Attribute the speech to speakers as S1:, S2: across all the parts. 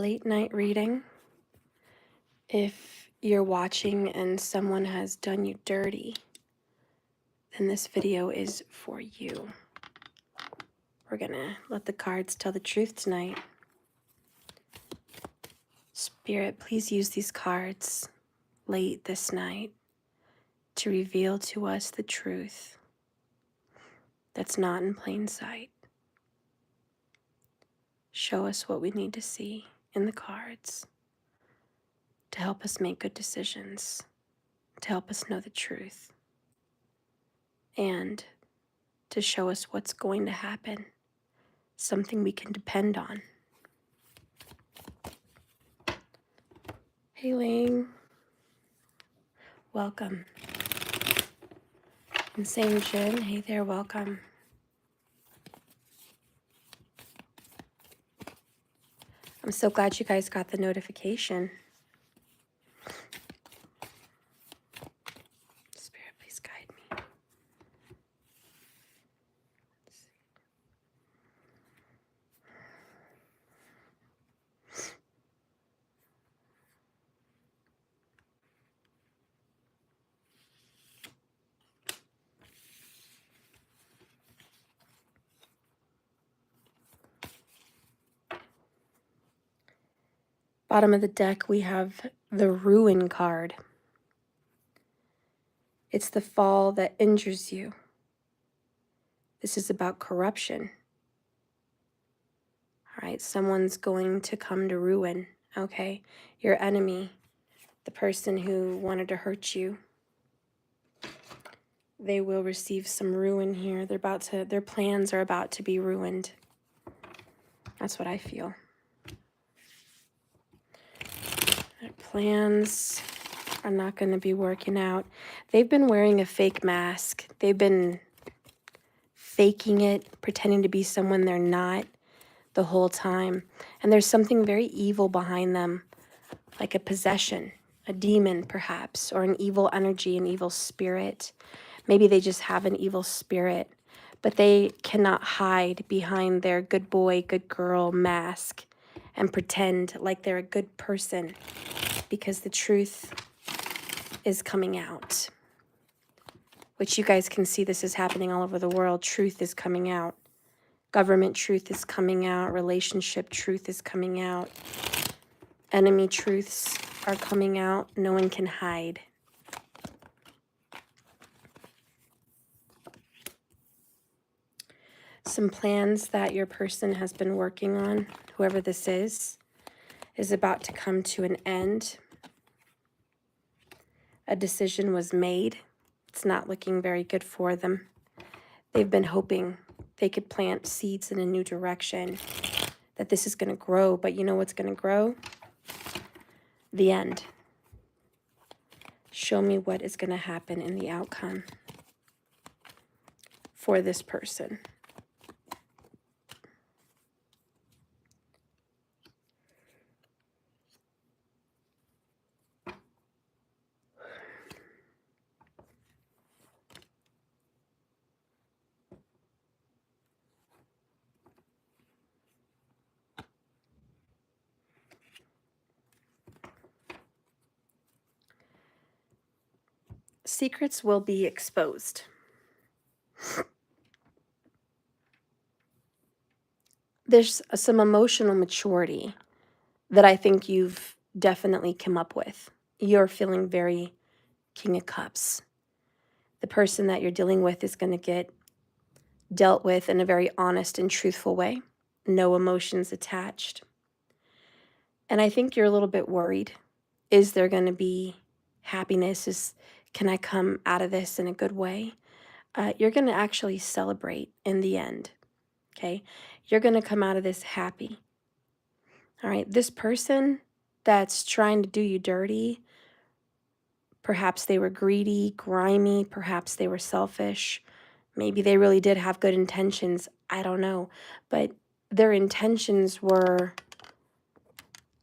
S1: late night reading. If you're watching and someone has done you dirty, then this video is for you. We're gonna let the cards tell the truth tonight. Spirit, please use these cards late this night to reveal to us the truth that's not in plain sight. Show us what we need to see in the cards to help us make good decisions, to help us know the truth, and to show us what's going to happen, something we can depend on. Hey Ling, welcome. Insane Jin, hey there, welcome. I'm so glad you guys got the notification. Spirit, please guide me. Let's see. Bottom of the deck, we have the Ruin card. It's the fall that injures you. This is about corruption. All right, someone's going to come to ruin, okay? Your enemy, the person who wanted to hurt you, they will receive some ruin here. Their plans are about to be ruined. That's what I feel. Their plans are not going to be working out. They've been wearing a fake mask. They've been faking it, pretending to be someone they're not the whole time. And there's something very evil behind them, like a possession, a demon perhaps, or an evil energy, an evil spirit. Maybe they just have an evil spirit, but they cannot hide behind their good boy, good girl mask and pretend like they're a good person, because the truth is coming out, which you guys can see this is happening all over the world. Truth is coming out. Government truth is coming out. Relationship truth is coming out. Enemy truths are coming out. No one can hide. Some plans that your person has been working on, whoever this is about to come to an end. A decision was made. It's not looking very good for them. They've been hoping they could plant seeds in a new direction, that this is going to grow, but you know what's going to grow? The end. Show me what is going to happen in the outcome for this person. Secrets will be exposed. There's some emotional maturity that I think you've definitely come up with. You're feeling very King of Cups. The person that you're dealing with is going to get dealt with in a very honest and truthful way. No emotions attached. And I think you're a little bit worried. Is there going to be happiness? Can I come out of this in a good way? You're going to actually celebrate in the end, okay? You're going to come out of this happy. All right, this person that's trying to do you dirty, perhaps they were greedy, grimy, perhaps they were selfish. Maybe they really did have good intentions. I don't know. But their intentions were,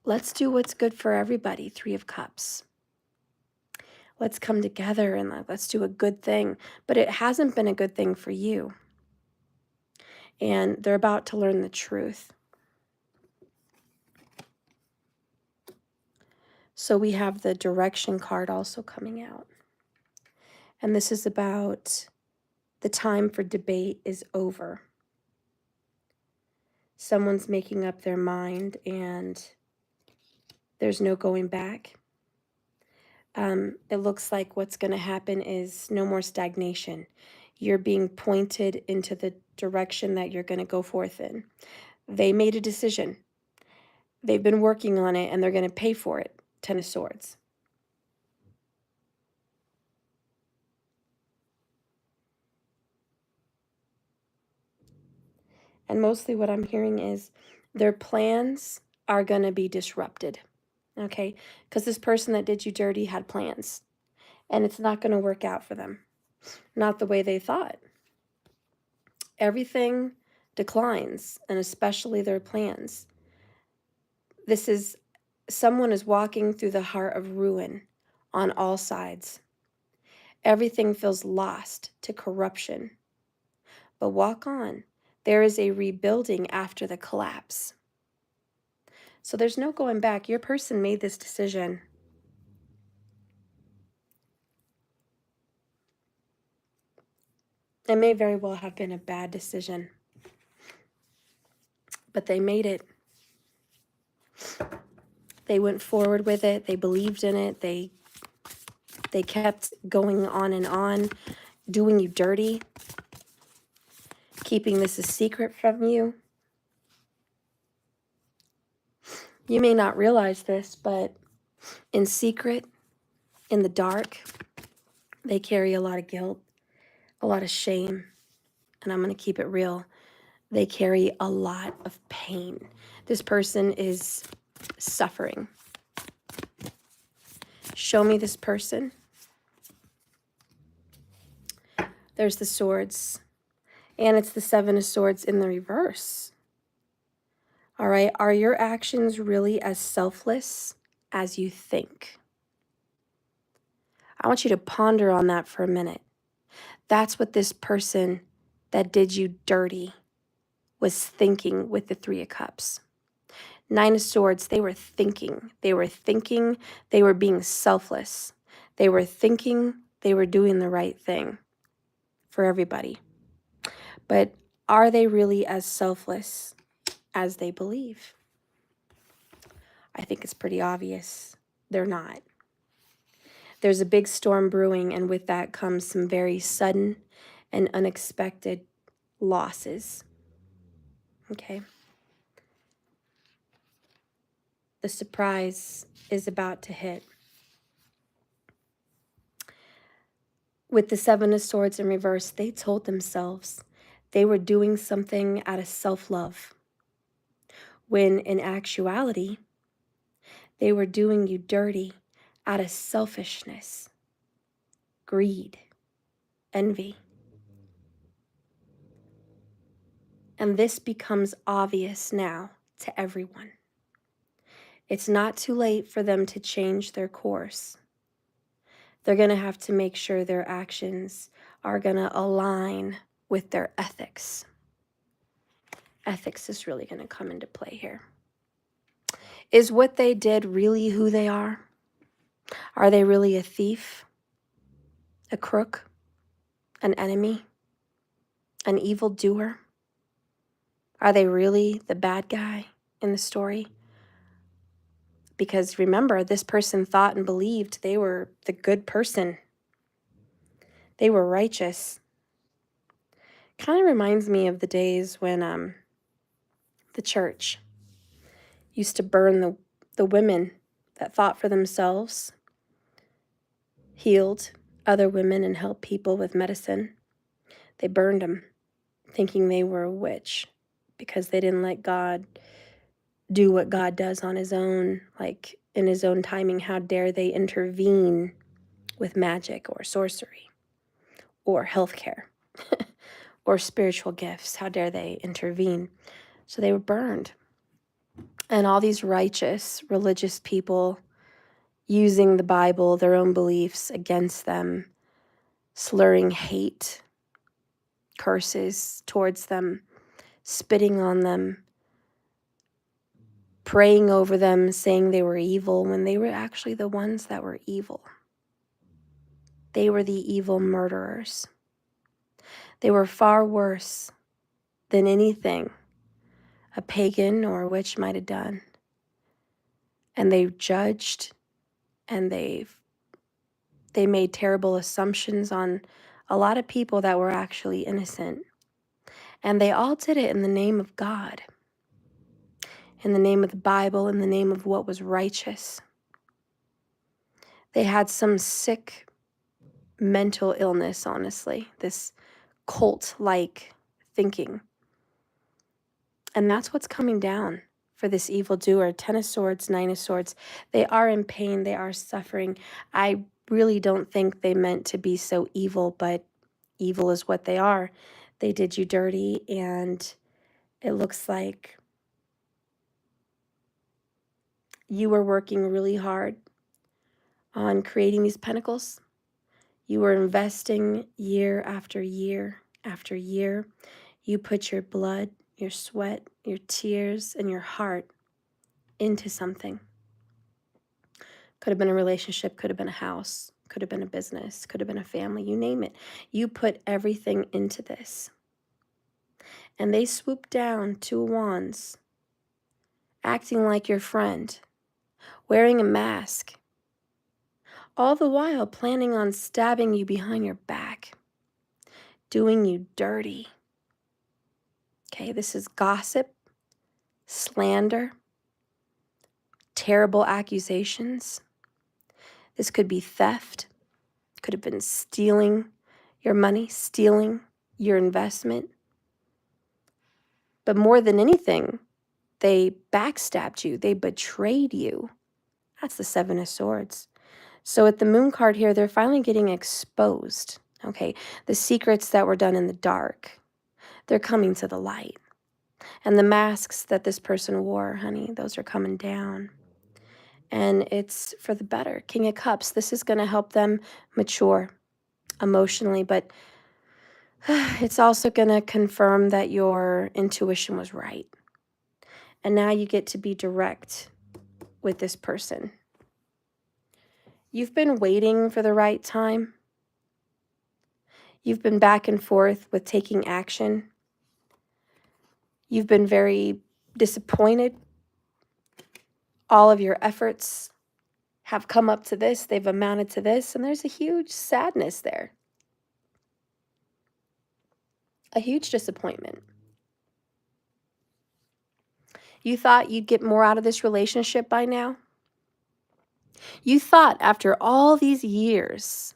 S1: let's do what's good for everybody, Three of Cups. Let's come together and let's do a good thing. But it hasn't been a good thing for you. And they're about to learn the truth. So we have the direction card also coming out. And this is about the time for debate is over. Someone's making up their mind and there's no going back. It looks like what's going to happen is no more stagnation. You're being pointed into the direction that you're going to go forth in. They made a decision. They've been working on it and they're going to pay for it. 10 of Swords. And mostly what I'm hearing is their plans are going to be disrupted. Okay? Because this person that did you dirty had plans. And it's not going to work out for them. Not the way they thought. Everything declines, and especially their plans. This is, someone is walking through the heart of ruin on all sides. Everything feels lost to corruption. But walk on. There is a rebuilding after the collapse. So there's no going back. Your person made this decision. It may very well have been a bad decision, but they made it. They went forward with it. They believed in it. They kept going on, doing you dirty, keeping this a secret from you. You may not realize this, but in secret, in the dark, they carry a lot of guilt, a lot of shame, and I'm going to keep it real. They carry a lot of pain. This person is suffering. Show me this person. There's the Swords, and it's the Seven of Swords in the reverse. All right, are your actions really as selfless as you think? I want you to ponder on that for a minute. That's what this person that did you dirty was thinking with the Three of Cups. Nine of Swords, they were thinking. They were thinking they were being selfless. They were thinking they were doing the right thing for everybody. But are they really as selfless as they believe? I think it's pretty obvious they're not. There's a big storm brewing, and with that comes some very sudden and unexpected losses. Okay. The surprise is about to hit. With the Seven of Swords in reverse, they told themselves they were doing something out of self-love, when in actuality, they were doing you dirty out of selfishness, greed, envy. And this becomes obvious now to everyone. It's not too late for them to change their course. They're going to have to make sure their actions are going to align with their ethics. Ethics is really going to come into play here. Is what they did really who they are? Are they really a thief, a crook, an enemy, an evildoer? Are they really the bad guy in the story? Because remember, this person thought and believed they were the good person. They were righteous. Kind of reminds me of the days when the church used to burn the women that thought for themselves, healed other women and helped people with medicine. They burned them, thinking they were a witch because they didn't let God do what God does on his own, like in his own timing. How dare they intervene with magic or sorcery or healthcare or spiritual gifts? How dare they intervene? So they were burned. And all these righteous, religious people using the Bible, their own beliefs against them, slurring hate, curses towards them, spitting on them, praying over them, saying they were evil when they were actually the ones that were evil. They were the evil murderers. They were far worse than anything a pagan or a witch might have done. And they judged, and they made terrible assumptions on a lot of people that were actually innocent. And they all did it in the name of God, in the name of the Bible, in the name of what was righteous. They had some sick mental illness, honestly, this cult-like thinking. And that's what's coming down for this evildoer. 10 of Swords, 9 of Swords. They are in pain. They are suffering. I really don't think they meant to be so evil, but evil is what they are. They did you dirty, and it looks like you were working really hard on creating these pentacles. You were investing year after year after year. You put your blood, your sweat, your tears, and your heart into something. Could have been a relationship, could have been a house, could have been a business, could have been a family, you name it. You put everything into this. And they swooped down, 2 of Wands, acting like your friend, wearing a mask, all the while planning on stabbing you behind your back, doing you dirty. Okay, this is gossip, slander, terrible accusations. This could be theft, could have been stealing your money, stealing your investment. But more than anything, they backstabbed you, they betrayed you. That's the 7 of Swords. So at the Moon card here, they're finally getting exposed, okay? The secrets that were done in the dark, they're coming to the light. And the masks that this person wore, honey, those are coming down. And it's for the better. King of Cups, this is going to help them mature emotionally, but it's also going to confirm that your intuition was right. And now you get to be direct with this person. You've been waiting for the right time. You've been back and forth with taking action. You've been very disappointed. All of your efforts have come up to this. They've amounted to this. And there's a huge sadness there. A huge disappointment. You thought you'd get more out of this relationship by now. You thought after all these years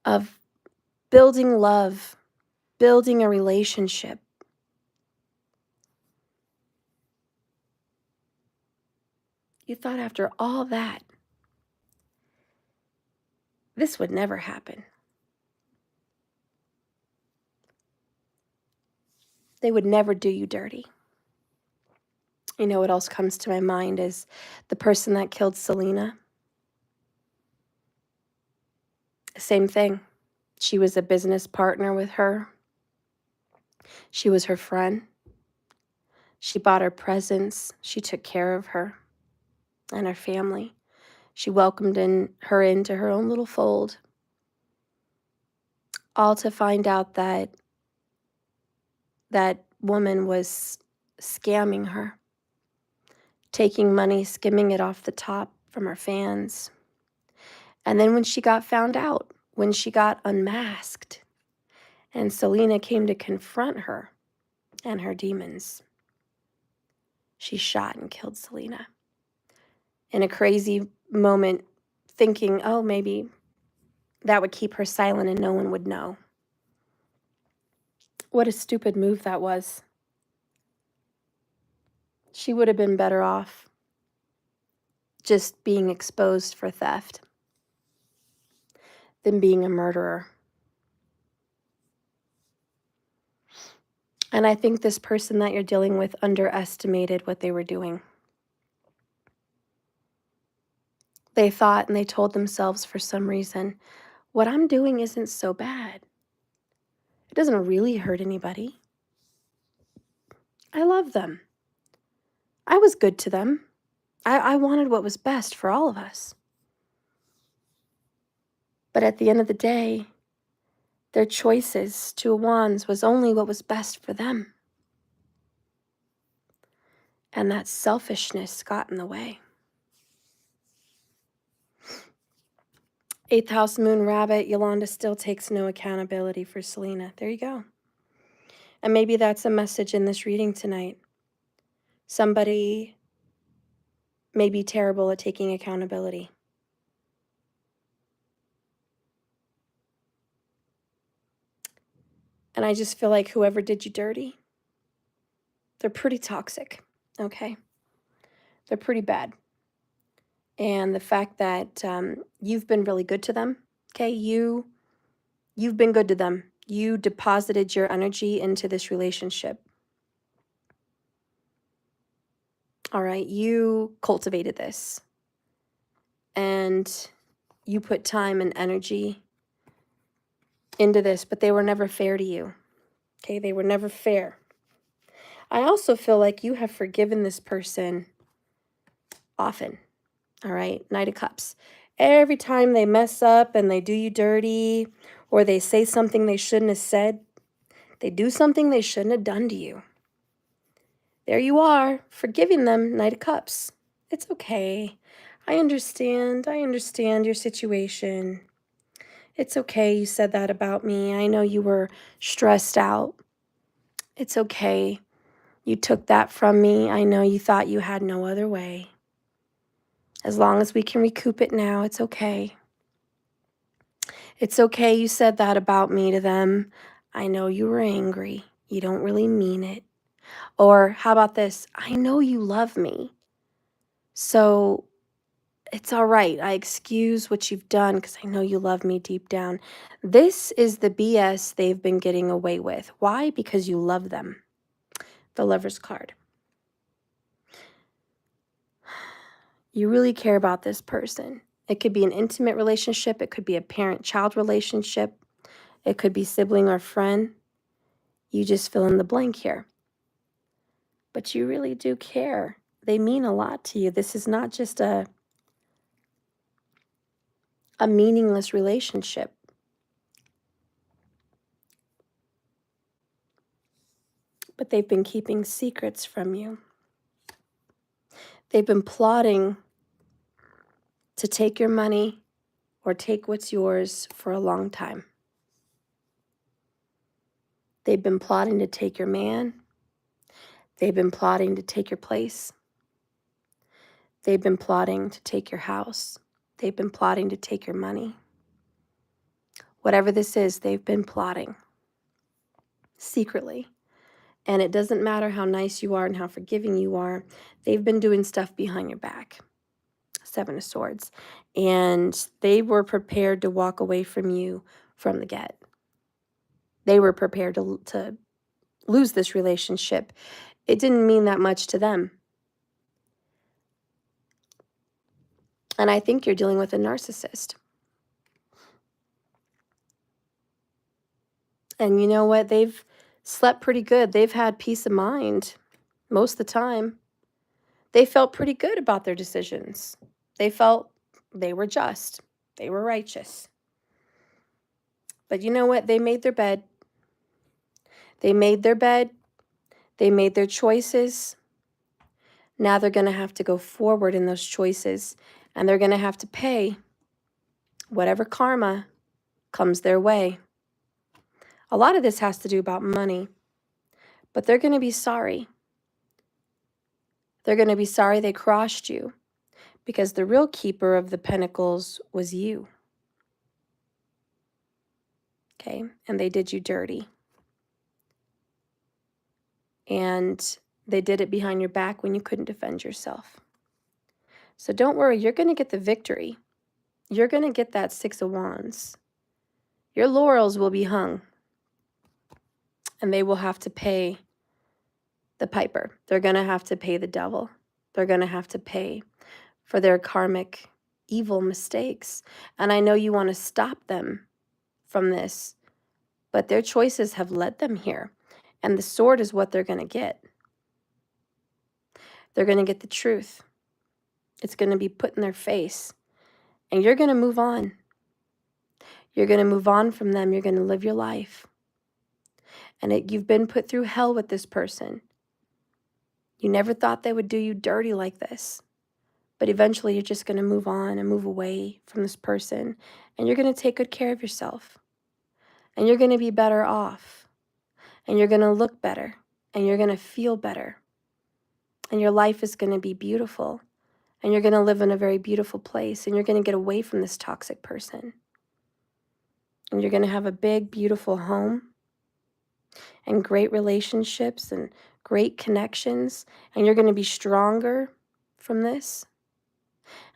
S1: of building love, building a relationship, you thought after all that, this would never happen. They would never do you dirty. You know what else comes to my mind is the person that killed Selena. Same thing. She was a business partner with her. She was her friend. She bought her presents. She took care of her and her family. She welcomed her into her own little fold. All to find out that that woman was scamming her, taking money, skimming it off the top from her fans. And then when she got found out, when she got unmasked, and Selena came to confront her and her demons, she shot and killed Selena. In a crazy moment, thinking, oh, maybe that would keep her silent and no one would know. What a stupid move that was. She would have been better off just being exposed for theft than being a murderer. And I think this person that you're dealing with underestimated what they were doing. They thought and they told themselves for some reason, what I'm doing isn't so bad. It doesn't really hurt anybody. I love them. I was good to them. I wanted what was best for all of us. But at the end of the day, their choices, Two of Wands, was only what was best for them. And that selfishness got in the way. 8th house moon rabbit, Yolanda still takes no accountability for Selena. There you go. And maybe that's a message in this reading tonight. Somebody may be terrible at taking accountability. And I just feel like whoever did you dirty, they're pretty toxic, okay? They're pretty bad. And the fact that you've been really good to them, okay? You've been good to them. You deposited your energy into this relationship. All right? You cultivated this. And you put time and energy into this, but they were never fair to you. Okay? They were never fair. I also feel like you have forgiven this person often. All right? Knight of Cups. Every time they mess up and they do you dirty, or they say something they shouldn't have said, they do something they shouldn't have done to you. There you are, forgiving them, Knight of Cups. It's okay. I understand your situation. It's okay you said that about me. I know you were stressed out. It's okay. You took that from me. I know you thought you had no other way. As long as we can recoup it now, it's okay. It's okay you said that about me to them. I know you were angry. You don't really mean it. Or how about this? I know you love me. So it's all right. I excuse what you've done because I know you love me deep down. This is the BS they've been getting away with. Why? Because you love them. The Lover's card. You really care about this person. It could be an intimate relationship. It could be a parent-child relationship. It could be sibling or friend. You just fill in the blank here. But you really do care. They mean a lot to you. This is not just a meaningless relationship. But they've been keeping secrets from you. They've been plotting to take your money or take what's yours for a long time. They've been plotting to take your man. They've been plotting to take your place. They've been plotting to take your house. They've been plotting to take your money. Whatever this is, they've been plotting secretly. And it doesn't matter how nice you are and how forgiving you are. They've been doing stuff behind your back. 7 of Swords. And they were prepared to walk away from you from the get. They were prepared to lose this relationship. It didn't mean that much to them. And I think you're dealing with a narcissist. And you know what? They've slept pretty good. They've had peace of mind most of the time. They felt pretty good about their decisions. They felt they were just. They were righteous. But you know what? They made their bed. They made their bed. They made their choices. Now they're going to have to go forward in those choices. And they're going to have to pay whatever karma comes their way. A lot of this has to do about money. But they're going to be sorry. They're going to be sorry they crossed you. Because the real keeper of the pentacles was you. Okay? And they did you dirty. And they did it behind your back when you couldn't defend yourself. So don't worry, you're going to get the victory. You're going to get that 6 of Wands. Your laurels will be hung. And they will have to pay the piper. They're going to have to pay the devil. They're going to have to pay for their karmic evil mistakes. And I know you want to stop them from this, but their choices have led them here. And the sword is what they're going to get. They're going to get the truth. It's going to be put in their face. And you're going to move on. You're going to move on from them. You're going to live your life. And you've been put through hell with this person. You never thought they would do you dirty like this. But eventually you're just going to move on and move away from this person. And you're going to take good care of yourself. And you're going to be better off. And you're going to look better. And you're going to feel better. And your life is going to be beautiful. And you're going to live in a very beautiful place. And you're going to get away from this toxic person. And you're going to have a big, beautiful home. And great relationships and great connections. And you're going to be stronger from this.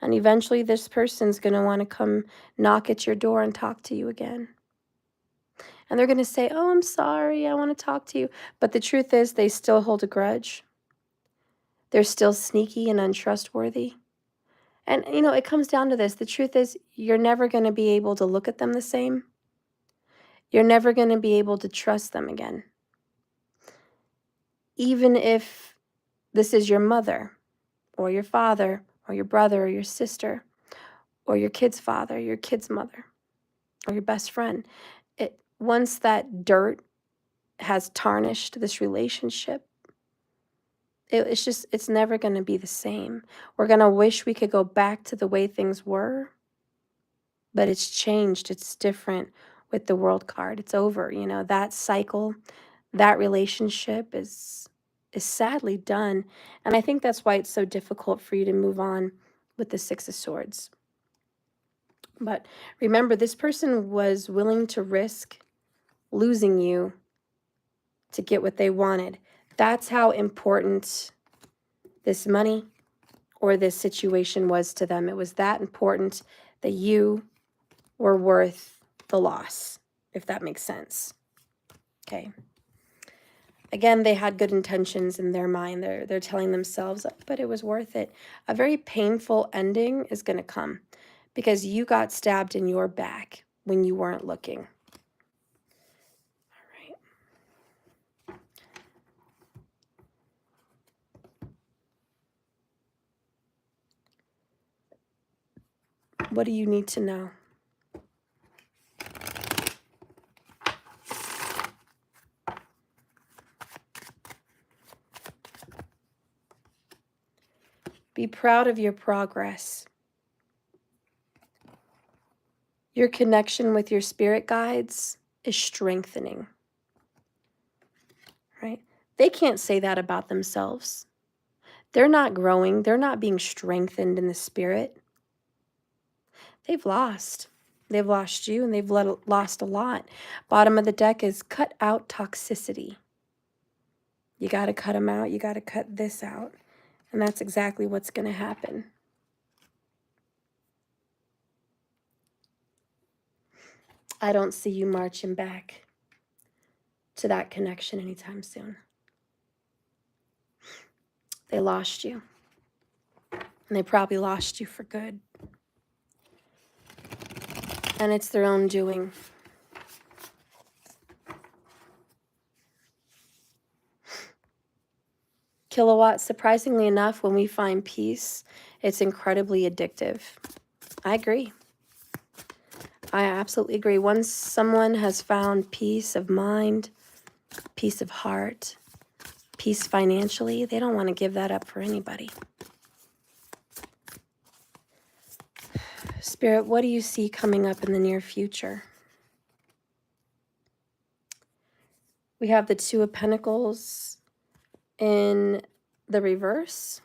S1: And eventually this person's going to want to come knock at your door and talk to you again. And they're going to say, oh, I'm sorry, I want to talk to you. But the truth is they still hold a grudge. They're still sneaky and untrustworthy. And, it comes down to this. The truth is you're never going to be able to look at them the same. You're never going to be able to trust them again. Even if this is your mother or your father or your brother or your sister or your kid's father, your kid's mother, or your best friend. Once that dirt has tarnished this relationship, it's never going to be the same. We're going to wish we could go back to the way things were, but it's changed. It's different with the World card. It's over. That cycle, that relationship is sadly done. And I think that's why it's so difficult for you to move on with the Six of Swords. But remember, this person was willing to risk losing you to get what they wanted. That's how important this money or this situation was to them. It was that important that you were worth the loss, if that makes sense. Okay. Again, they had good intentions in their mind. They're telling themselves, but it was worth it. A very painful ending is going to come because you got stabbed in your back when you weren't looking. What do you need to know? Be proud of your progress. Your connection with your spirit guides is strengthening. Right? They can't say that about themselves. They're not growing. They're not being strengthened in the spirit. They've lost. They've lost you, and they've lost a lot. Bottom of the deck is cut out toxicity. You got to cut them out. You got to cut this out. And that's exactly what's going to happen. I don't see you marching back to that connection anytime soon. They lost you. And they probably lost you for good. And it's their own doing. Kilowatt, surprisingly enough, when we find peace, it's incredibly addictive. I agree. I absolutely agree. Once someone has found peace of mind, peace of heart, peace financially, they don't want to give that up for anybody. Spirit, what do you see coming up in the near future? We have the Two of Pentacles in the reverse.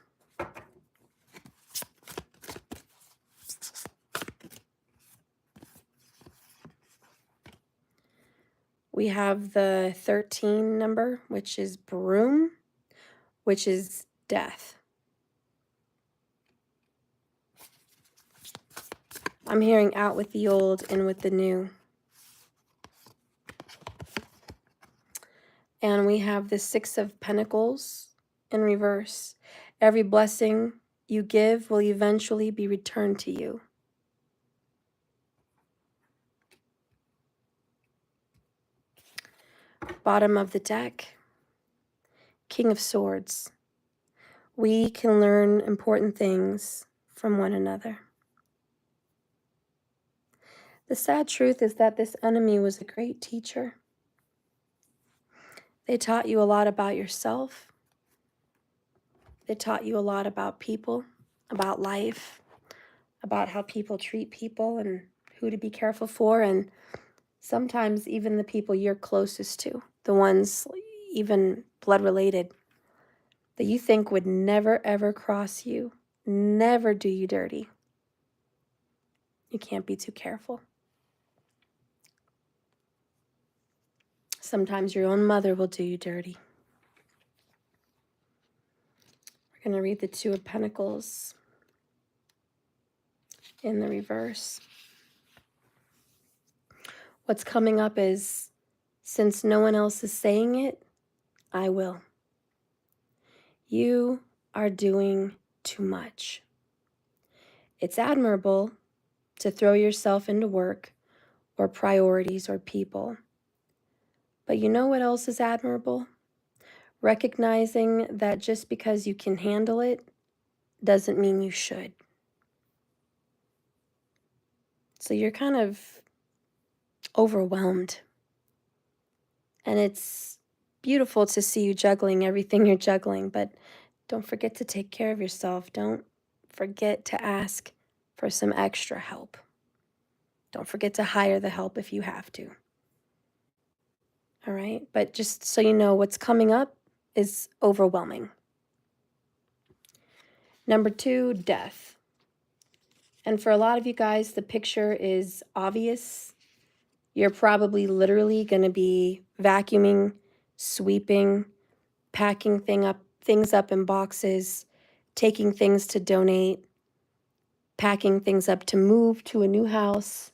S1: We have the 13 number, which is broom, which is death. I'm hearing out with the old and with the new. And we have the Six of Pentacles in reverse. Every blessing you give will eventually be returned to you. Bottom of the deck, King of Swords. we can learn important things from one another. The sad truth is that this enemy was a great teacher. They taught you a lot about yourself. They taught you a lot about people, about life, about how people treat people and who to be careful for, and sometimes even the people you're closest to, the ones even blood related, that you think would never ever cross you, never do you dirty. You can't be too careful. Sometimes your own mother will do you dirty. We're going to read the Two of Pentacles in the reverse. What's coming up is, since no one else is saying it, I will. You are doing too much. It's admirable to throw yourself into work or priorities or people. But you know what else is admirable? Recognizing that just because you can handle it doesn't mean you should. So you're kind of overwhelmed. And it's beautiful to see you juggling everything you're juggling, but don't forget to take care of yourself. Don't forget to ask for some extra help. Don't forget to hire the help if you have to. All right? But just so you know, what's coming up is overwhelming. Number 2, death. And for a lot of you guys, the picture is obvious. You're probably literally going to be vacuuming, sweeping, packing things up in boxes, taking things to donate, packing things up to move to a new house.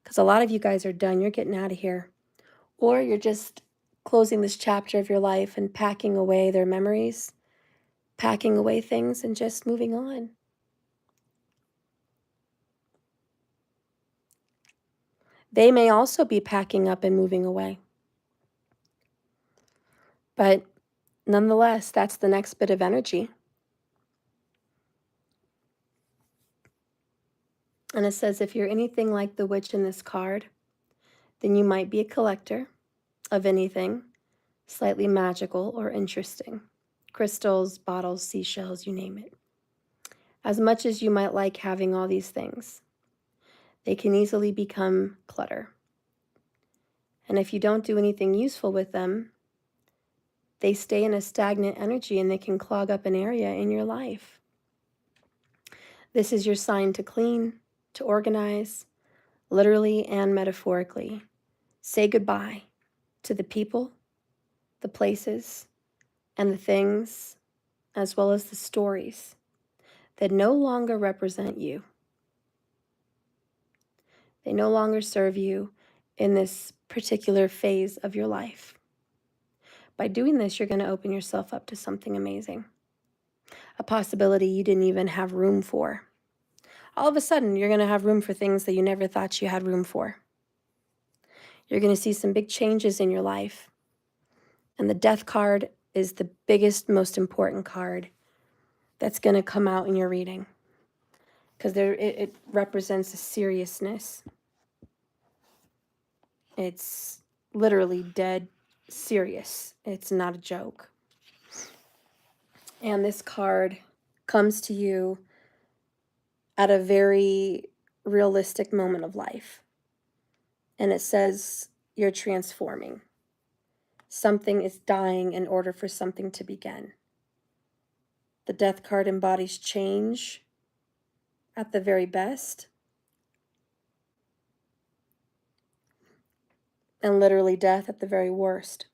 S1: Because a lot of you guys are done. You're getting out of here. Or you're just closing this chapter of your life and packing away their memories, packing away things and just moving on. They may also be packing up and moving away. But nonetheless, that's the next bit of energy. And it says, if you're anything like the witch in this card, then you might be a collector of anything slightly magical or interesting. Crystals, bottles, seashells, you name it. As much as you might like having all these things, they can easily become clutter. And if you don't do anything useful with them, they stay in a stagnant energy and they can clog up an area in your life. This is your sign to clean, to organize, literally and metaphorically. Say goodbye to the people, the places, and the things, as well as the stories that no longer represent you. They no longer serve you in this particular phase of your life. By doing this, you're going to open yourself up to something amazing, a possibility you didn't even have room for. All of a sudden, you're going to have room for things that you never thought you had room for. You're going to see some big changes in your life. And the death card is the biggest, most important card that's going to come out in your reading, because it represents a seriousness. It's literally dead serious. It's not a joke. And this card comes to you at a very realistic moment of life. And it says you're transforming. Something is dying in order for something to begin. The death card embodies change at the very best, and literally death at the very worst.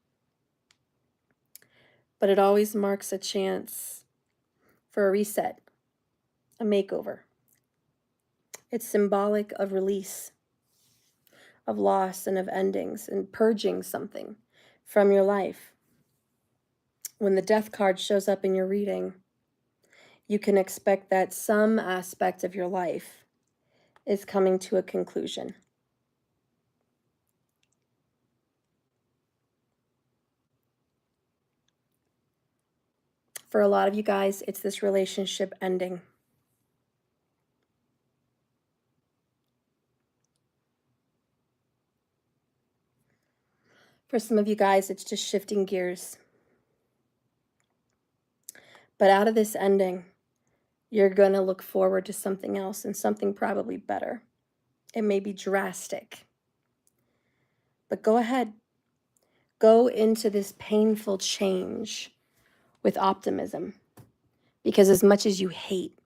S1: But it always marks a chance for a reset, a makeover. It's symbolic of release, of loss, and of endings, and purging something from your life. When the death card shows up in your reading, you can expect that some aspect of your life is coming to a conclusion. For a lot of you guys, it's this relationship ending. For some of you guys, it's just shifting gears. But out of this ending, you're going to look forward to something else, and something probably better. It may be drastic. But go ahead. Go into this painful change with optimism. Because as much as you hate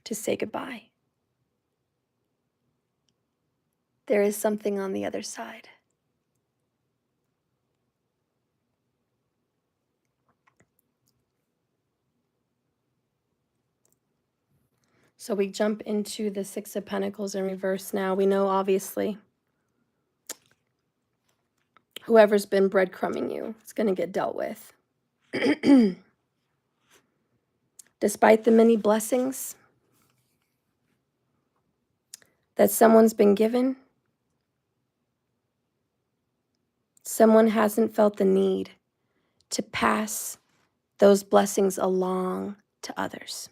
S1: to say goodbye, there is something on the other side. So we jump into the Six of Pentacles in reverse now. We know, obviously, whoever's been breadcrumbing you is going to get dealt with. Despite the many blessings that someone's been given, someone hasn't felt the need to pass those blessings along to others.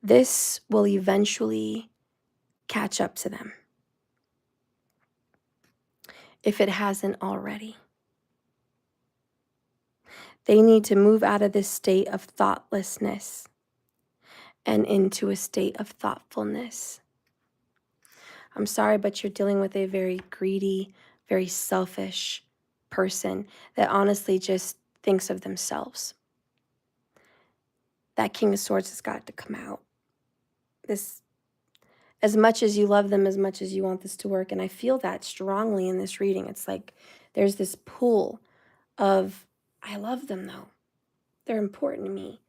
S1: This will eventually catch up to them, if it hasn't already. They need to move out of this state of thoughtlessness and into a state of thoughtfulness. I'm sorry, but you're dealing with a very greedy, very selfish person that honestly just thinks of themselves. That King of Swords has got to come out. This, as much as you love them, as much as you want this to work, and I feel that strongly in this reading. It's like there's this pull of, I love them though. They're important to me.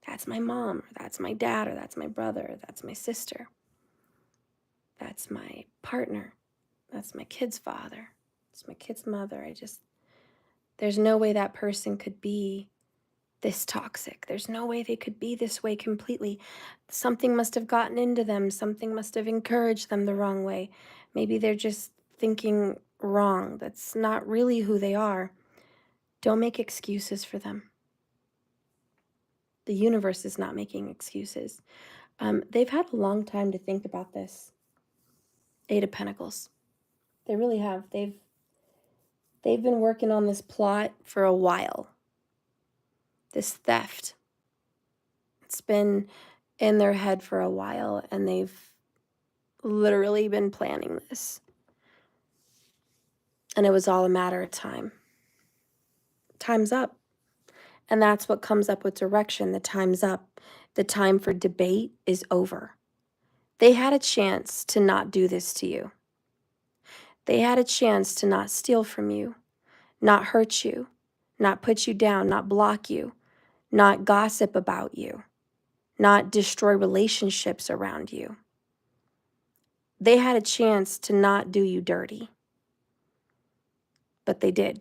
S1: That's my mom, or that's my dad, or that's my brother, or that's my sister. That's my partner. That's my kid's father. It's my kid's mother. There's no way that person could be this toxic. There's no way they could be this way completely. Something must have gotten into them. Something must have encouraged them the wrong way. Maybe they're just thinking wrong. That's not really who they are. Don't make excuses for them. The universe is not making excuses. They've had a long time to think about this. Eight of Pentacles. They really have. They've been working on this plot for a while. This theft. It's been in their head for a while, and they've literally been planning this. And it was all a matter of time. Time's up. And that's what comes up with direction. The time's up. The time for debate is over. They had a chance to not do this to you. They had a chance to not steal from you, not hurt you, not put you down, not block you, not gossip about you, not destroy relationships around you. They had a chance to not do you dirty, but they did.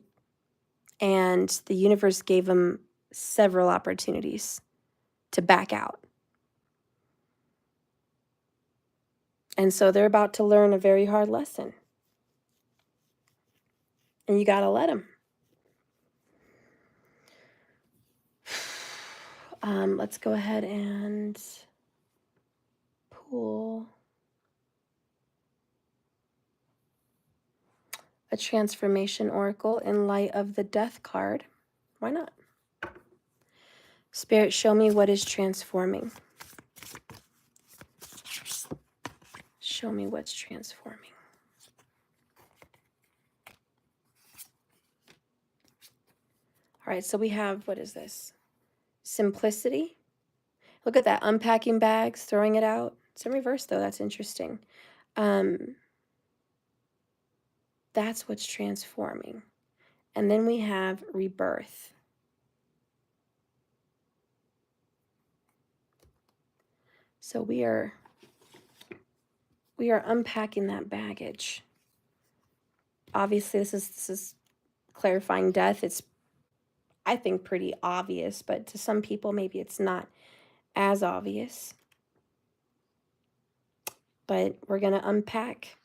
S1: And the universe gave them several opportunities to back out. And so they're about to learn a very hard lesson. And you got to let them. Let's go ahead and pull a transformation oracle in light of the Death card. Why not? Spirit, show me what is transforming. Show me what's transforming. All right, so we have, what is this? Simplicity. Look at that, unpacking bags, throwing it out. It's in reverse though, that's interesting. That's what's transforming. And then we have rebirth. So we are unpacking that baggage. Obviously, this is clarifying death. It's, I think, pretty obvious, but to some people, maybe it's not as obvious. But we're going to unpack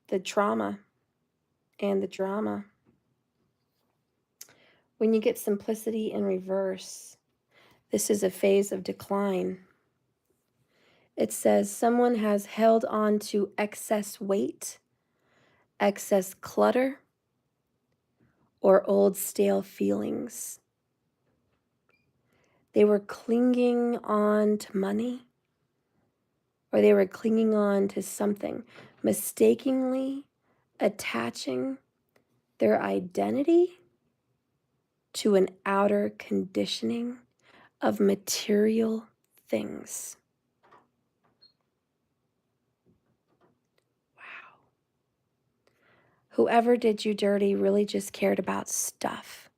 S1: the trauma and the drama When you get simplicity in reverse, this is a phase of decline. It says someone has held on to excess weight, excess clutter, or old stale feelings. They were clinging on to money, or they were clinging on to something, mistakenly attaching their identity to an outer conditioning of material things. Wow. Whoever did you dirty really just cared about stuff,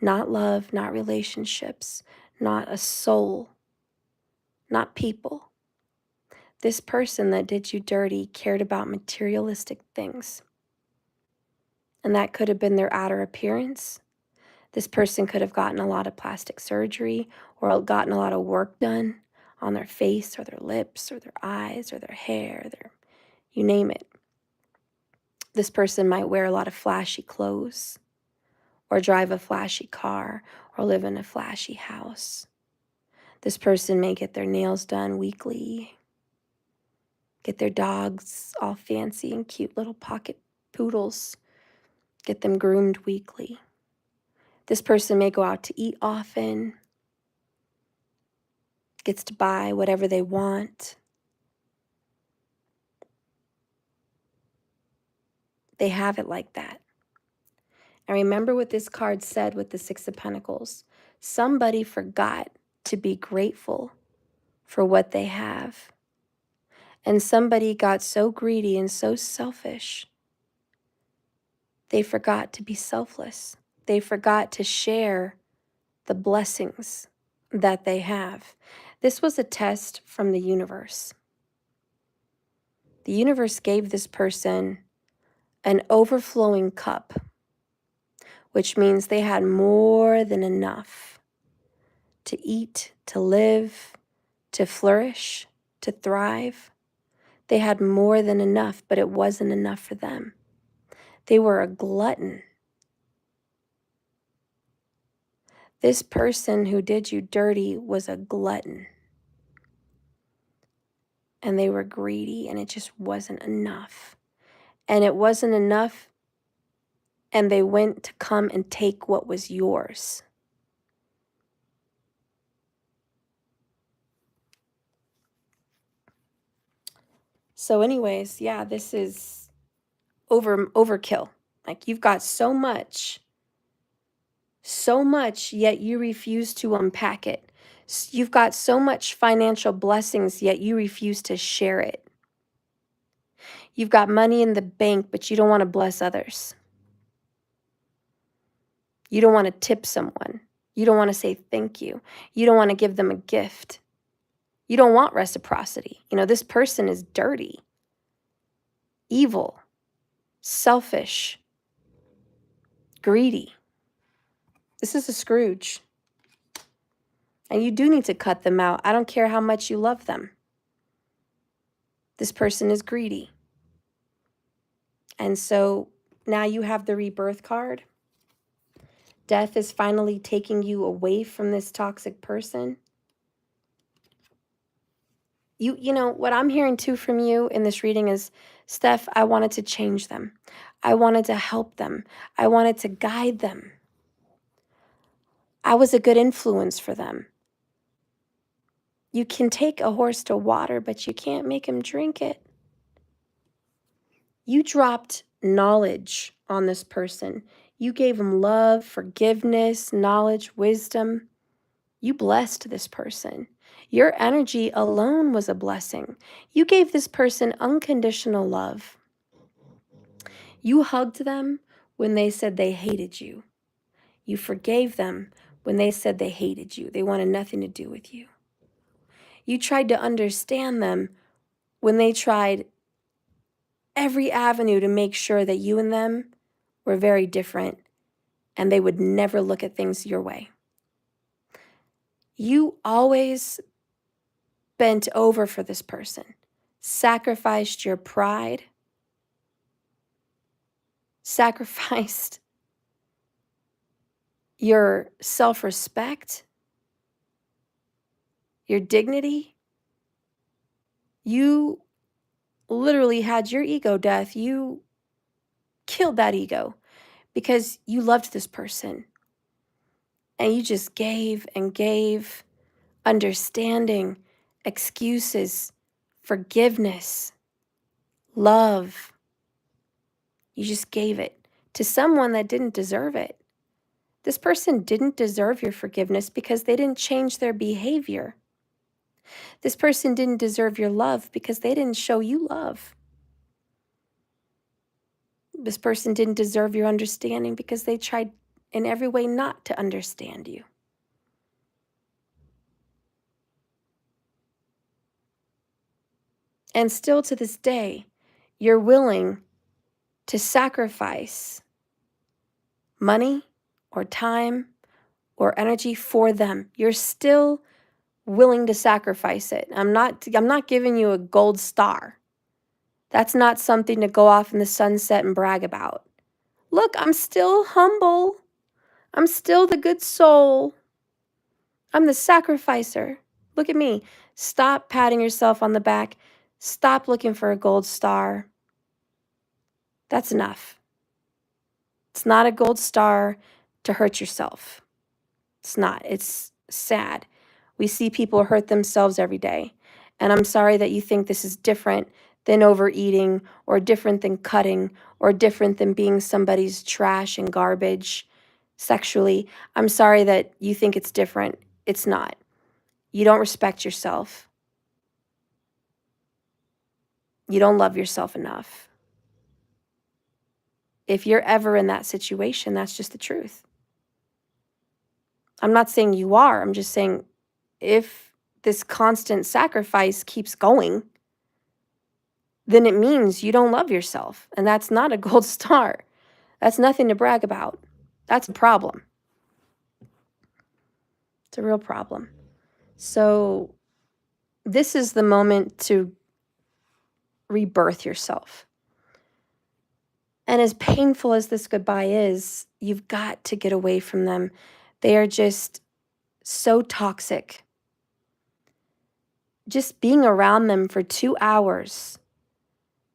S1: not love, not relationships, not a soul, not people. This person that did you dirty cared about materialistic things. And that could have been their outer appearance. This person could have gotten a lot of plastic surgery or gotten a lot of work done on their face or their lips or their eyes or their hair, you name it. This person might wear a lot of flashy clothes or drive a flashy car or live in a flashy house. This person may get their nails done weekly, get their dogs all fancy and cute little pocket poodles, get them groomed weekly. This person may go out to eat often, gets to buy whatever they want. They have it like that. And remember what this card said with the Six of Pentacles. Somebody forgot to be grateful for what they have. And somebody got so greedy and so selfish, they forgot to be selfless. They forgot to share the blessings that they have. This was a test from the universe. The universe gave this person an overflowing cup, which means they had more than enough to eat, to live, to flourish, to thrive. They had more than enough, but it wasn't enough for them. They were a glutton. This person who did you dirty was a glutton. And they were greedy, and it just wasn't enough. And it wasn't enough, and they went to come and take what was yours. So anyways, yeah, this is overkill. Like, you've got so much, yet you refuse to unpack it. You've got so much financial blessings, yet you refuse to share it. You've got money in the bank, but you don't want to bless others. You don't want to tip someone. You don't want to say thank you. You don't want to give them a gift. You don't want reciprocity. This person is dirty, evil, selfish, greedy. This is a Scrooge. And you do need to cut them out. I don't care how much you love them. This person is greedy. And so now you have the rebirth card. Death is finally taking you away from this toxic person. You know, what I'm hearing too from you in this reading is, Steph, I wanted to change them. I wanted to help them. I wanted to guide them. I was a good influence for them. You can take a horse to water, but you can't make him drink it. You dropped knowledge on this person. You gave him love, forgiveness, knowledge, wisdom. You blessed this person. Your energy alone was a blessing. You gave this person unconditional love. You hugged them when they said they hated you. You forgave them when they said they hated you. They wanted nothing to do with you. You tried to understand them when they tried every avenue to make sure that you and them were very different and they would never look at things your way. You always bent over for this person, sacrificed your pride, sacrificed your self-respect, your dignity. You literally had your ego death. You killed that ego because you loved this person and you just gave and gave understanding, excuses, forgiveness, love. You just gave it to someone that didn't deserve it. This person didn't deserve your forgiveness because they didn't change their behavior. This person didn't deserve your love because they didn't show you love. This person didn't deserve your understanding because they tried in every way not to understand you. And still to this day, you're willing to sacrifice money or time or energy for them. You're still willing to sacrifice it. I'm not giving you a gold star. That's not something to go off in the sunset and brag about. Look, I'm still humble. I'm still the good soul. I'm the sacrificer. Look at me. Stop patting yourself on the back. Stop looking for a gold star. That's enough. It's not a gold star to hurt yourself. It's not. It's sad. We see people hurt themselves every day. And I'm sorry that you think this is different than overeating or different than cutting or different than being somebody's trash and garbage sexually. I'm sorry that you think it's different. It's not. You don't respect yourself. You don't love yourself enough. If you're ever in that situation, that's just the truth. I'm not saying you are. I'm just saying if this constant sacrifice keeps going, then it means you don't love yourself. And that's not a gold star. That's nothing to brag about. That's a problem. It's a real problem. So this is the moment to rebirth yourself. And as painful as this goodbye is, you've got to get away from them. They are just so toxic. Just being around them for 2 hours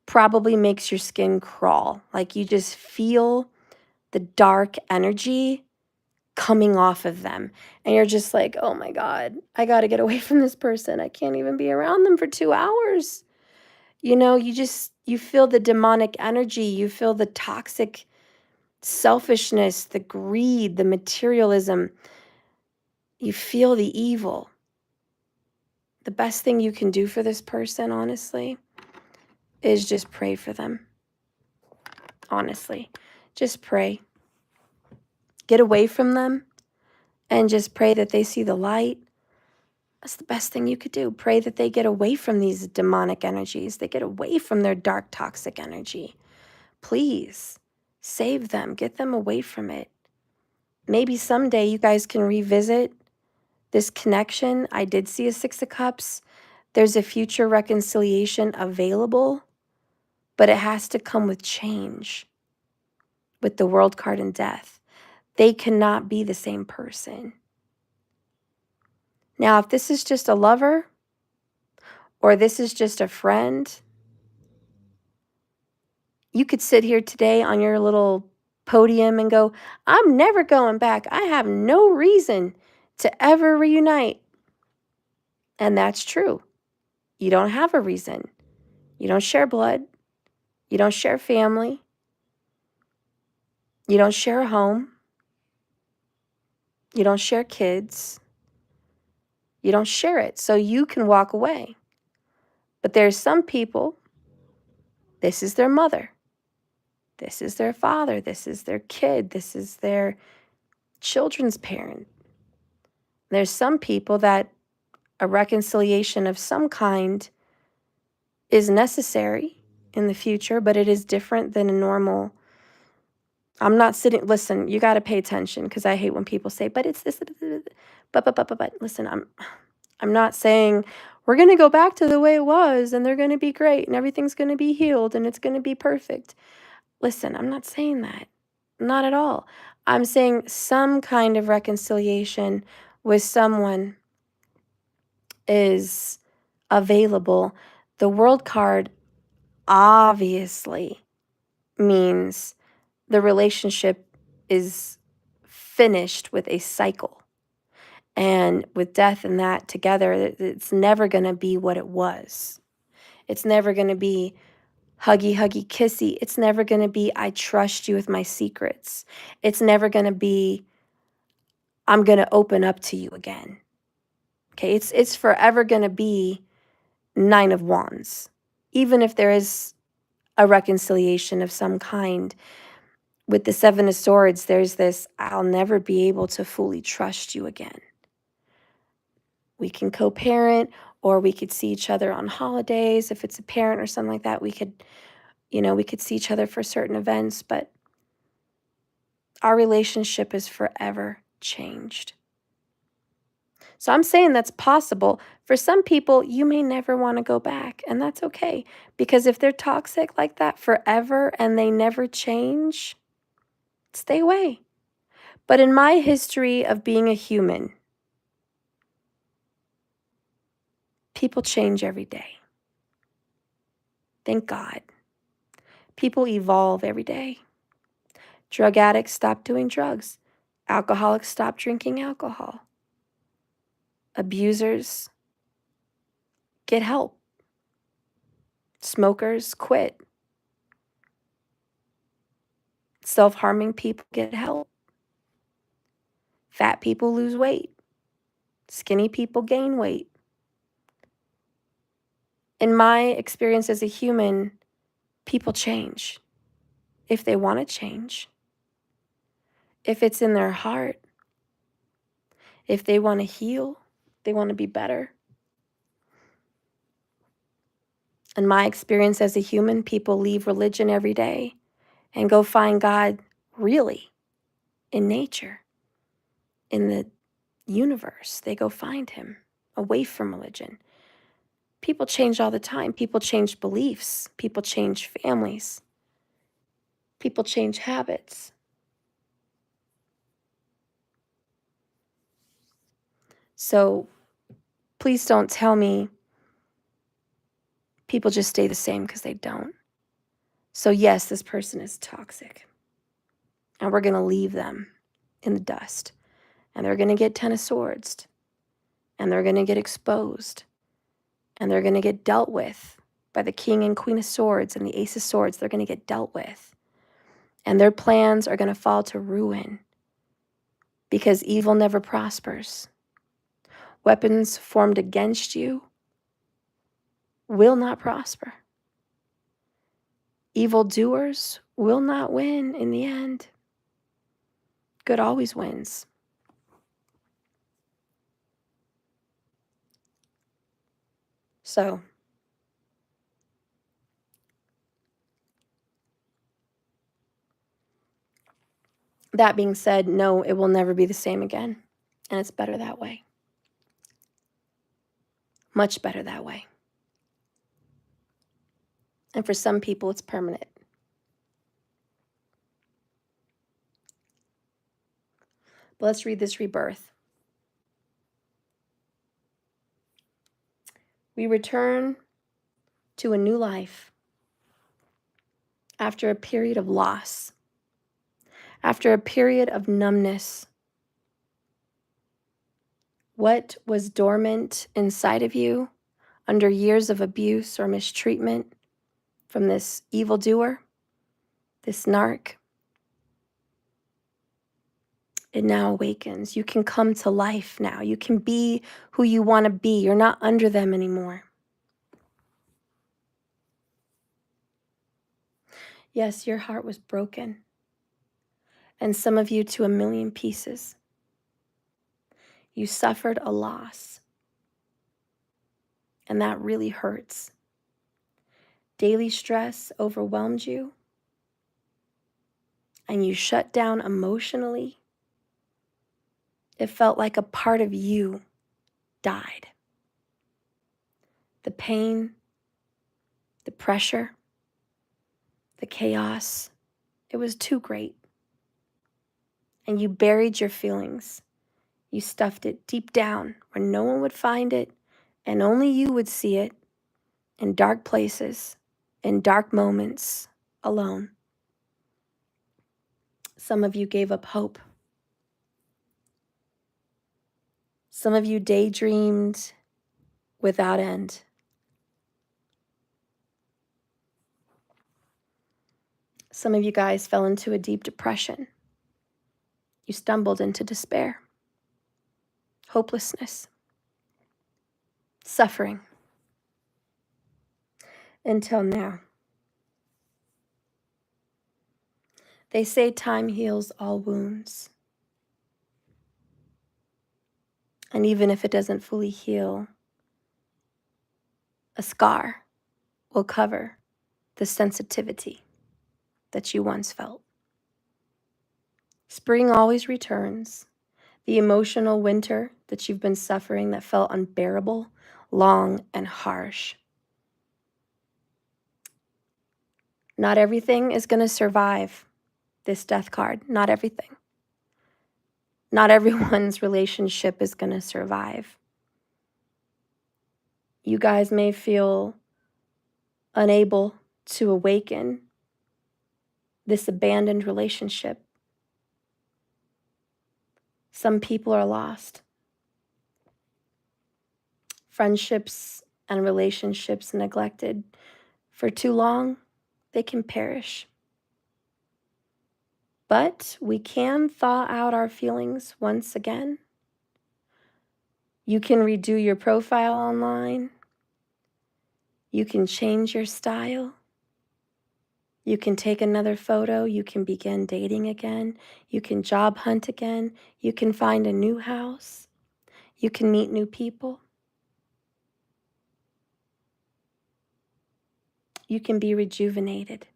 S1: probably makes your skin crawl. Like you just feel the dark energy coming off of them. And you're just like, oh my God, I got to get away from this person. I can't even be around them for 2 hours. You know, you feel the demonic energy. You feel the toxic selfishness, the greed, the materialism. You feel the evil. The best thing you can do for this person, honestly, is just pray for them. Honestly, just pray. Get away from them and just pray that they see the light. That's the best thing you could do. Pray that they get away from these demonic energies. They get away from their dark, toxic energy. Please save them. Get them away from it. Maybe someday you guys can revisit this connection. I did see a 6 of Cups. There's a future reconciliation available, but it has to come with change, with the World card and death. They cannot be the same person. Now, if this is just a lover or this is just a friend, you could sit here today on your little podium and go, I'm never going back. I have no reason to ever reunite. And that's true. You don't have a reason. You don't share blood. You don't share family. You don't share a home. You don't share kids. You don't share it. So you can walk away. But there's some people, this is their mother. This is their father. This is their kid. This is their children's parent. There's some people that a reconciliation of some kind is necessary in the future, but it is different than a normal. I'm not sitting, listen, you got to pay attention because I hate when people say, but it's this, but listen, I'm not saying we're going to go back to the way it was and they're going to be great and everything's going to be healed and it's going to be perfect. Listen, I'm not saying that. Not at all. I'm saying some kind of reconciliation with someone is available. The World card obviously means the relationship is finished with a cycle. And with death and that together, it's never going to be what it was. It's never going to be huggy, huggy, kissy. It's never going to be, I trust you with my secrets. It's never going to be, I'm going to open up to you again. Okay, it's forever going to be 9 of Wands. Even if there is a reconciliation of some kind, with the 7 of Swords, there's this, I'll never be able to fully trust you again. We can co-parent, or we could see each other on holidays. If it's a parent or something like that, we could see each other for certain events, but our relationship is forever changed. So I'm saying that's possible. For some people, you may never want to go back, and that's okay. Because if they're toxic like that forever and they never change, stay away. But in my history of being a human, people change every day. Thank God. People evolve every day. Drug addicts stop doing drugs. Alcoholics stop drinking alcohol. Abusers get help. Smokers quit. Self-harming people get help. Fat people lose weight. Skinny people gain weight. In my experience as a human, people change if they want to change. If it's in their heart, if they want to heal, they want to be better. In my experience as a human, people leave religion every day and go find God really in nature, in the universe. They go find him away from religion. People change all the time. People change beliefs. People change families. People change habits. So please don't tell me people just stay the same, because they don't. So yes, this person is toxic, and we're going to leave them in the dust, and they're going to get 10 of Swords, and they're going to get exposed, and they're going to get dealt with by the King and Queen of Swords and the Ace of Swords. They're going to get dealt with, and their plans are going to fall to ruin, because evil never prospers. Weapons formed against you will not prosper. Evildoers will not win in the end. Good always wins. So, that being said, no, it will never be the same again. And it's better that way. Much better that way. And for some people, it's permanent. But let's read this rebirth. We return to a new life after a period of loss, after a period of numbness. What was dormant inside of you under years of abuse or mistreatment from this evildoer, this narc, it now awakens. You can come to life now. You can be who you want to be. You're not under them anymore. Yes, your heart was broken, and some of you to a million pieces. You suffered a loss, and that really hurts. Daily stress overwhelmed you, and you shut down emotionally. It felt like a part of you died. The pain, the pressure, the chaos, it was too great. and you buried your feelings. You stuffed it deep down where no one would find it and only you would see it, in dark places, in dark moments, alone. Some of you gave up hope. Some of you daydreamed without end. Some of you guys fell into a deep depression. You stumbled into despair, hopelessness, suffering, until now. They say time heals all wounds. And even if it doesn't fully heal, a scar will cover the sensitivity that you once felt. Spring always returns. The emotional winter that you've been suffering that felt unbearable, long, and harsh. Not everything is going to survive this death card. Not everything. Not everyone's relationship is going to survive. You guys may feel unable to awaken this abandoned relationship. Some people are lost. Friendships and relationships neglected for too long, they can perish. But we can thaw out our feelings once again. You can redo your profile online. You can change your style. You can take another photo. You can begin dating again. You can job hunt again. You can find a new house. You can meet new people. You can be rejuvenated.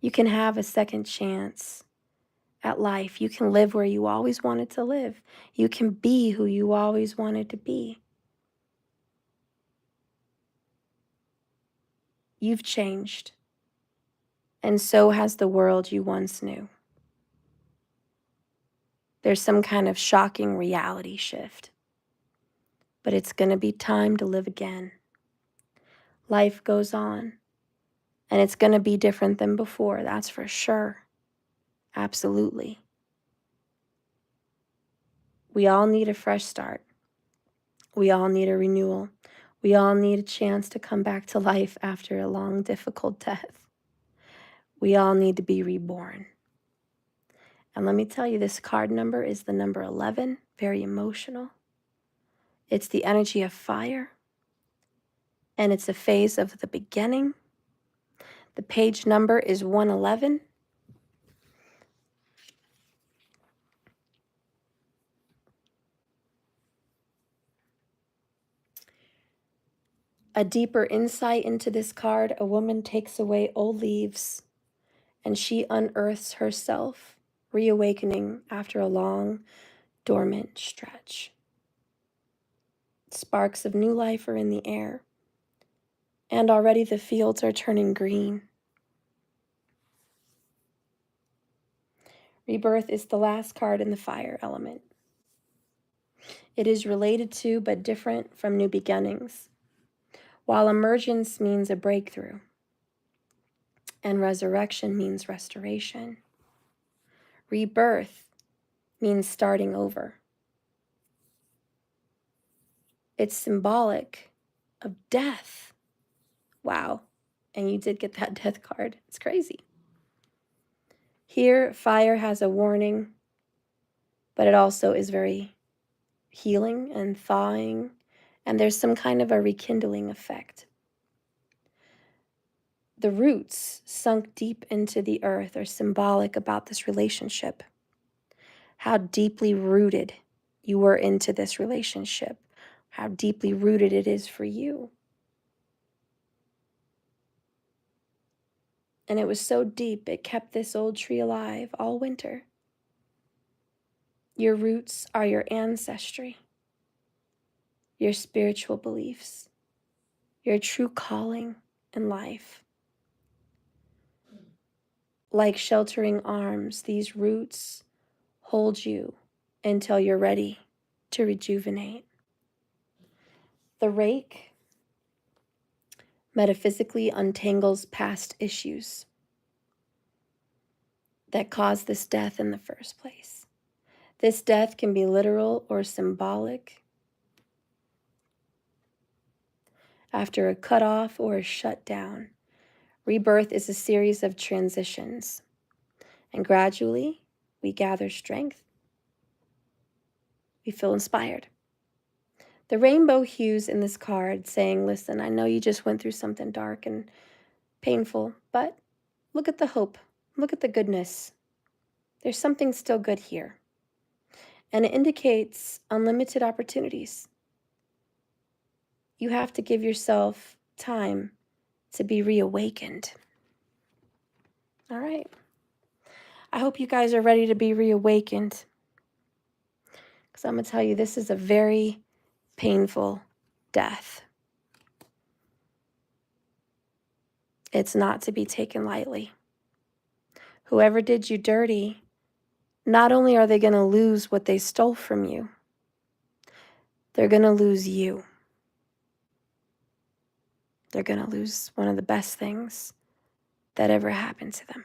S1: You can have a second chance at life. You can live where you always wanted to live. You can be who you always wanted to be. You've changed, and so has the world you once knew. There's some kind of shocking reality shift, but it's going to be time to live again. Life goes on, and it's going to be different than before, that's for sure. Absolutely. We all need a fresh start. We all need a renewal. We all need a chance to come back to life after a long, difficult death. We all need to be reborn. And let me tell you, this card number is the number 11, very emotional. It's the energy of fire, and it's a phase of the beginning. The page number is 111. A deeper insight into this card, a woman takes away old leaves and she unearths herself, reawakening after a long, dormant stretch. Sparks of new life are in the air, and already the fields are turning green. Rebirth is the last card in the fire element. It is related to but different from new beginnings, while emergence means a breakthrough and resurrection means restoration. Rebirth means starting over. It's symbolic of death. Wow. And you did get that death card. It's crazy. Here, fire has a warning, but it also is very healing and thawing, and there's some kind of a rekindling effect. The roots sunk deep into the earth are symbolic about this relationship. How deeply rooted you were into this relationship, how deeply rooted it is for you. And it was so deep, it kept this old tree alive all winter. Your roots are your ancestry, your spiritual beliefs, your true calling in life. like sheltering arms, these roots hold you until you're ready to rejuvenate. The rake metaphysically untangles past issues that caused this death in the first place. This death can be literal or symbolic. After a cutoff or a shutdown, rebirth is a series of transitions, and gradually we gather strength. We feel inspired. The rainbow hues in this card saying, listen, I know you just went through something dark and painful, but look at the hope. Look at the goodness. There's something still good here. And it indicates unlimited opportunities. You have to give yourself time to be reawakened. All right. I hope you guys are ready to be reawakened. Because I'm going to tell you, this is a very painful death. It's not to be taken lightly. Whoever did you dirty, not only are they going to lose what they stole from you, they're going to lose you. They're going to lose one of the best things that ever happened to them.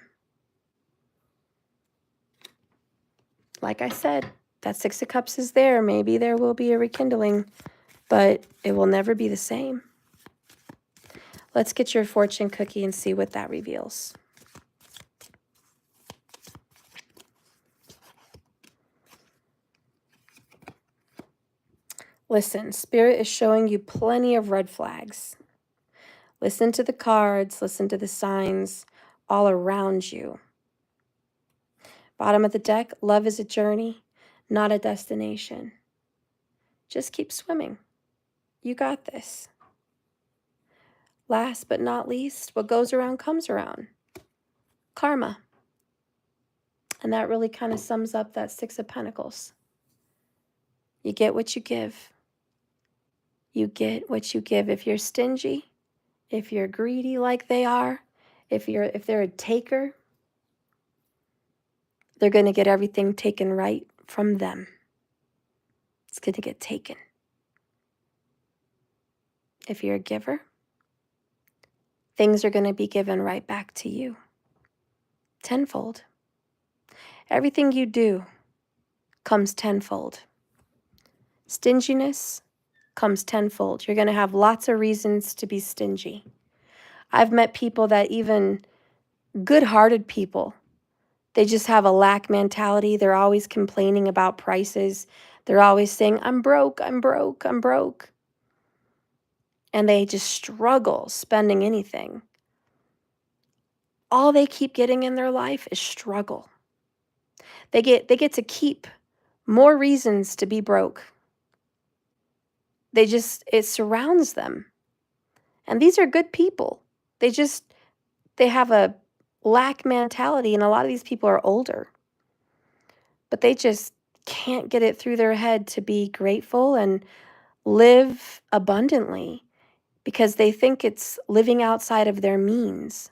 S1: Like I said, that Six of Cups is there. Maybe there will be a rekindling, but it will never be the same. Let's get your fortune cookie and see what that reveals. Listen, Spirit is showing you plenty of red flags. Listen to the cards, listen to the signs all around you. Bottom of the deck, love is a journey, not a destination. Just keep swimming. You got this. Last but not least, what goes around comes around. Karma. And that really kind of sums up that Six of Pentacles. You get what you give. You get what you give. If you're stingy, if you're greedy like they are, if they're a taker, they're going to get everything taken right from them. It's going to get taken. If you're a giver, things are going to be given right back to you. Tenfold. Everything you do comes tenfold. Stinginess comes tenfold. You're going to have lots of reasons to be stingy. I've met people that, even good-hearted people, they just have a lack mentality. They're always complaining about prices. They're always saying, I'm broke, I'm broke, I'm broke. And they just struggle spending anything. All they keep getting in their life is struggle. They get to keep more reasons to be broke. It surrounds them. And these are good people. They have a lack mentality, and a lot of these people are older. But they just can't get it through their head to be grateful and live abundantly because they think it's living outside of their means.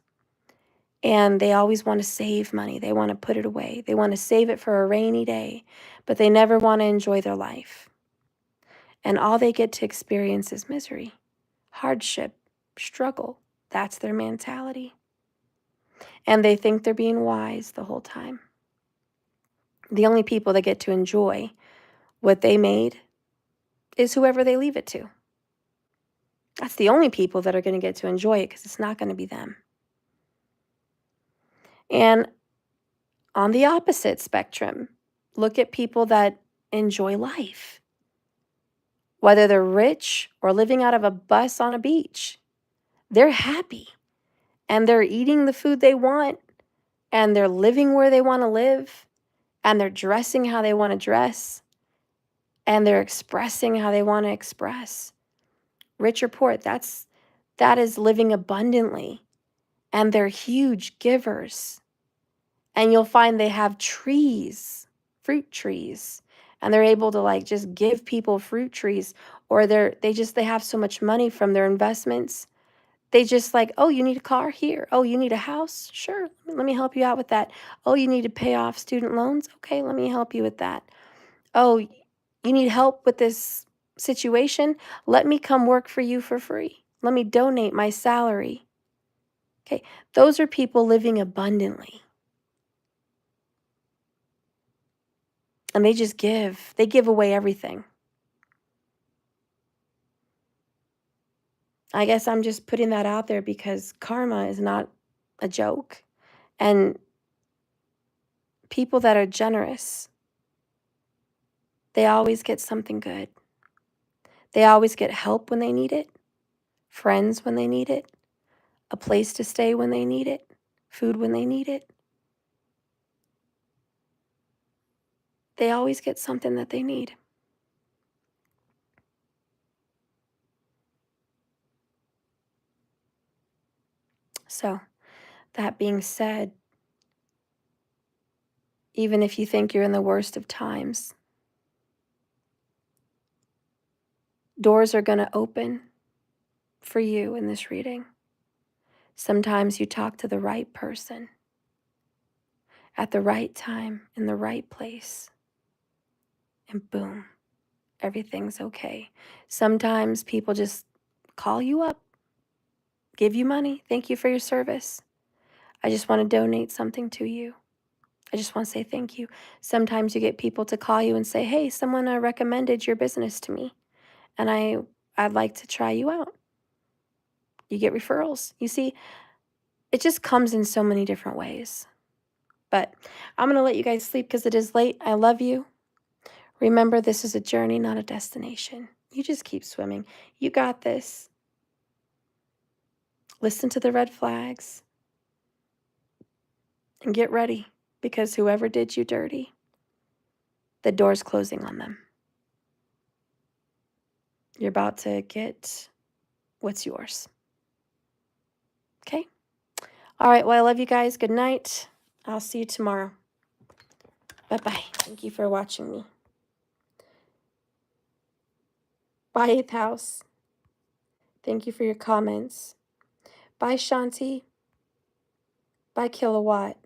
S1: And they always want to save money. They want to put it away. They want to save it for a rainy day, but they never want to enjoy their life. And all they get to experience is misery, hardship, struggle. That's their mentality. And they think they're being wise the whole time. The only people that get to enjoy what they made is whoever they leave it to. That's the only people that are going to get to enjoy it, because it's not going to be them. And on the opposite spectrum, look at people that enjoy life. Whether they're rich or living out of a bus on a beach, they're happy. And they're eating the food they want. And they're living where they want to live. And they're dressing how they want to dress. And they're expressing how they want to express. Rich or poor, that is living abundantly. And they're huge givers. And you'll find they have trees, fruit trees, and they're able to just give people fruit trees, or they have so much money from their investments. They just like, oh, you need a car? Here. Oh, you need a house? Sure. Let me help you out with that. Oh, you need to pay off student loans? Okay, let me help you with that. Oh, you need help with this situation? Let me come work for you for free. Let me donate my salary. Okay, those are people living abundantly. And they just give. They give away everything. I guess I'm just putting that out there because karma is not a joke. And people that are generous, they always get something good. They always get help when they need it, friends when they need it, a place to stay when they need it, food when they need it. They always get something that they need. So, that being said, even if you think you're in the worst of times, doors are going to open for you in this reading. Sometimes you talk to the right person at the right time in the right place, and boom, everything's okay. Sometimes people just call you up, give you money. Thank you for your service. I just want to donate something to you. I just want to say thank you. Sometimes you get people to call you and say, hey, someone recommended your business to me, and I'd like to try you out. You get referrals. You see, it just comes in so many different ways. But I'm going to let you guys sleep because it is late. I love you. Remember, this is a journey, not a destination. You just keep swimming. You got this. Listen to the red flags and get ready, because whoever did you dirty, the door's closing on them. You're about to get what's yours. Okay? All right. Well, I love you guys. Good night. I'll see you tomorrow. Bye-bye. Thank you for watching me. Bye, 8th house. Thank you for your comments. Bye, Shanti. Bye, Kilowatt.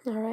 S1: All right.